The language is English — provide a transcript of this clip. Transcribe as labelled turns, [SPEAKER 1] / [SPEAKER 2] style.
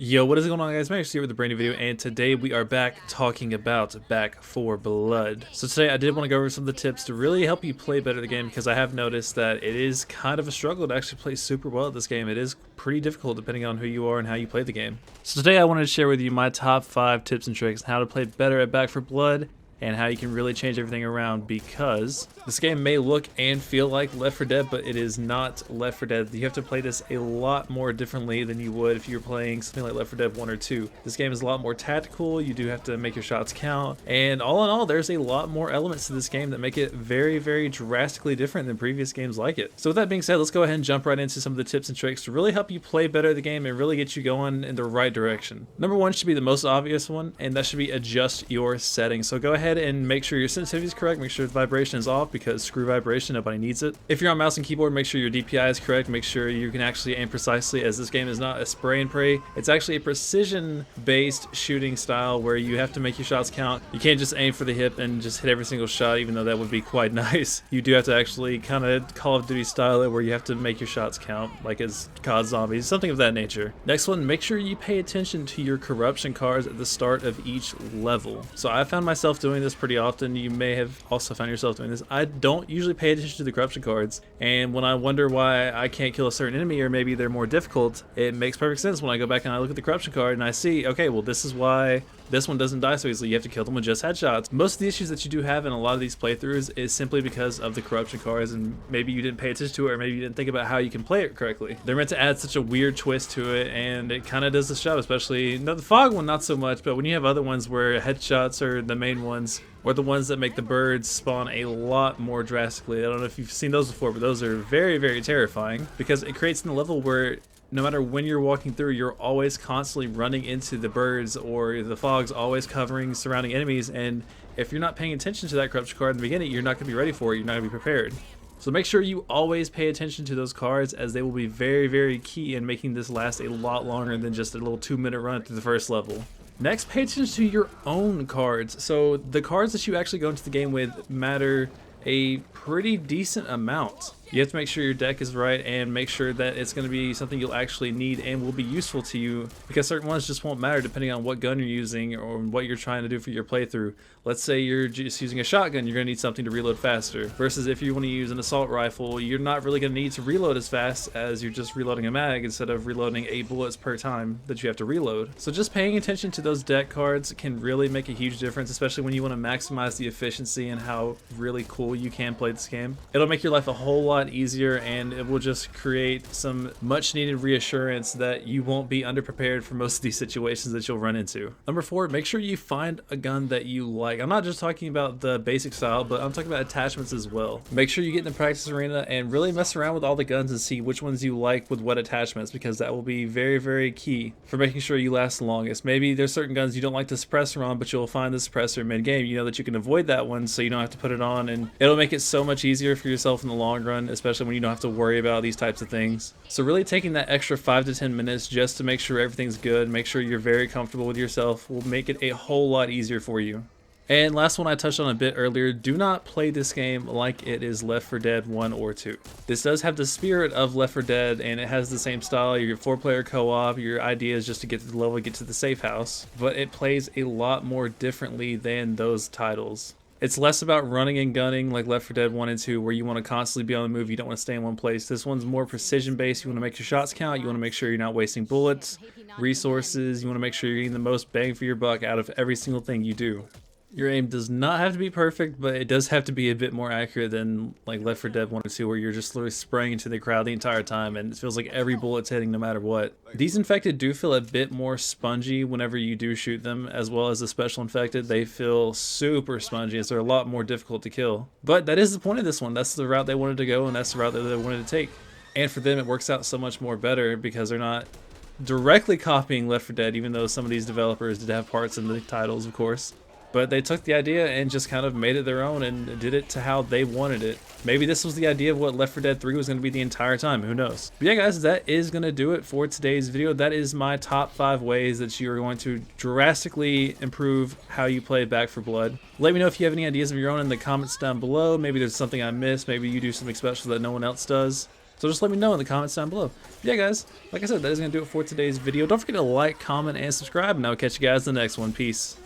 [SPEAKER 1] Yo, what is going on, guys? Max here with a brand new video, and today we are back talking about Back 4 Blood. So today I did want to go over some of the tips to really help you play better the game, because I have noticed that it is kind of a struggle to actually play super well at this game. It is pretty difficult depending on who you are and how you play the game. So today I wanted to share with you my top 5 tips and tricks on how to play better at Back 4 Blood, and how you can really change everything around, because this game may look and feel like Left 4 Dead, but it is not Left 4 Dead. You have to play this a lot more differently than you would if you were playing something like Left 4 Dead 1 or 2. This game is a lot more tactical. You do have to make your shots count, and all in all, there's a lot more elements to this game that make it very, very drastically different than previous games like it. So with that being said, let's go ahead and jump right into some of the tips and tricks to really help you play better the game and really get you going in the right direction. Number one should be the most obvious one, and that should be adjust your settings. So go ahead and make sure your sensitivity is correct, make sure the vibration is off, because screw vibration, nobody needs it. If you're on mouse and keyboard, make sure your DPI is correct, make sure you can actually aim precisely, as this game is not a spray and pray. It's actually a precision based shooting style where you have to make your shots count. You can't just aim for the hip and just hit every single shot, even though that would be quite nice. You do have to actually kind of Call of Duty style it, where you have to make your shots count, like as COD Zombies, something of that nature. Next one, make sure you pay attention to your corruption cards at the start of each level. So I found myself doing this pretty often. You may have also found yourself doing this. I don't usually pay attention to the corruption cards, and when I wonder why I can't kill a certain enemy, or maybe they're more difficult, it makes perfect sense when I go back and I look at the corruption card and I see, okay, well, this is why this one doesn't die so easily. You have to kill them with just headshots. Most of the issues that you do have in a lot of these playthroughs is simply because of the corruption cards, and maybe you didn't pay attention to it, or maybe you didn't think about how you can play it correctly. They're meant to add such a weird twist to it, and it kind of does the job, especially the fog one, not so much, but when you have other ones where headshots are the main ones, or the ones that make the birds spawn a lot more drastically. I don't know if you've seen those before, but those are very, very terrifying, because it creates in the level where no matter when you're walking through, you're always constantly running into the birds, or the fog's always covering surrounding enemies, and if you're not paying attention to that corruption card in the beginning, you're not going to be ready for it, you're not going to be prepared. So make sure you always pay attention to those cards, as they will be very, very key in making this last a lot longer than just a little 2-minute run through the first level. Next, pay attention to your own cards. So the cards that you actually go into the game with matter a pretty decent amount. You have to make sure your deck is right, and make sure that it's going to be something you'll actually need and will be useful to you, because certain ones just won't matter depending on what gun you're using or what you're trying to do for your playthrough. Let's say you're just using a shotgun, you're going to need something to reload faster, versus if you want to use an assault rifle, you're not really going to need to reload as fast, as you're just reloading a mag instead of reloading 8 bullets per time that you have to reload. So just paying attention to those deck cards can really make a huge difference, especially when you want to maximize the efficiency and how really cool you can play this game. It'll make your life a whole lot easier, and it will just create some much needed reassurance that you won't be underprepared for most of these situations that you'll run into. Number 4, make sure you find a gun that you like. I'm not just talking about the basic style, but I'm talking about attachments as well. Make sure you get in the practice arena and really mess around with all the guns and see which ones you like with what attachments, because that will be very, very key for making sure you last the longest. Maybe there's certain guns you don't like the suppressor on, but you'll find the suppressor mid-game. You know that you can avoid that one, so you don't have to put it on, and it'll make it so much easier for yourself in the long run, especially when you don't have to worry about these types of things. So really taking that extra 5 to 10 minutes just to make sure everything's good, make sure you're very comfortable with yourself, will make it a whole lot easier for you. And last one I touched on a bit earlier, do not play this game like it is Left 4 Dead 1 or 2. This does have the spirit of Left 4 Dead, and it has the same style. Your 4-player co-op, your idea is just to get to the level, get to the safe house, but it plays a lot more differently than those titles. It's less about running and gunning like Left 4 Dead 1 and 2, where you want to constantly be on the move, you don't want to stay in one place. This one's more precision based. You want to make your shots count, you want to make sure you're not wasting bullets, resources, you want to make sure you're getting the most bang for your buck out of every single thing you do. Your aim does not have to be perfect, but it does have to be a bit more accurate than like Left 4 Dead 1 or 2, where you're just literally spraying into the crowd the entire time and it feels like every bullet's hitting no matter what. These infected do feel a bit more spongy whenever you do shoot them, as well as the special infected. They feel super spongy, so they're a lot more difficult to kill. But that is the point of this one. That's the route they wanted to go, and that's the route that they wanted to take. And for them, it works out so much more better, because they're not directly copying Left 4 Dead, even though some of these developers did have parts in the titles, of course. But they took the idea and just kind of made it their own and did it to how they wanted it. Maybe this was the idea of what Left 4 Dead 3 was going to be the entire time, who knows. But yeah guys, that is going to do it for today's video. That is my top 5 ways that you are going to drastically improve how you play Back 4 Blood. Let me know if you have any ideas of your own in the comments down below. Maybe there's something I missed, maybe you do something special that no one else does. So just let me know in the comments down below. Yeah, guys, like I said, that is going to do it for today's video. Don't forget to like, comment, and subscribe, and I'll catch you guys in the next one. Peace.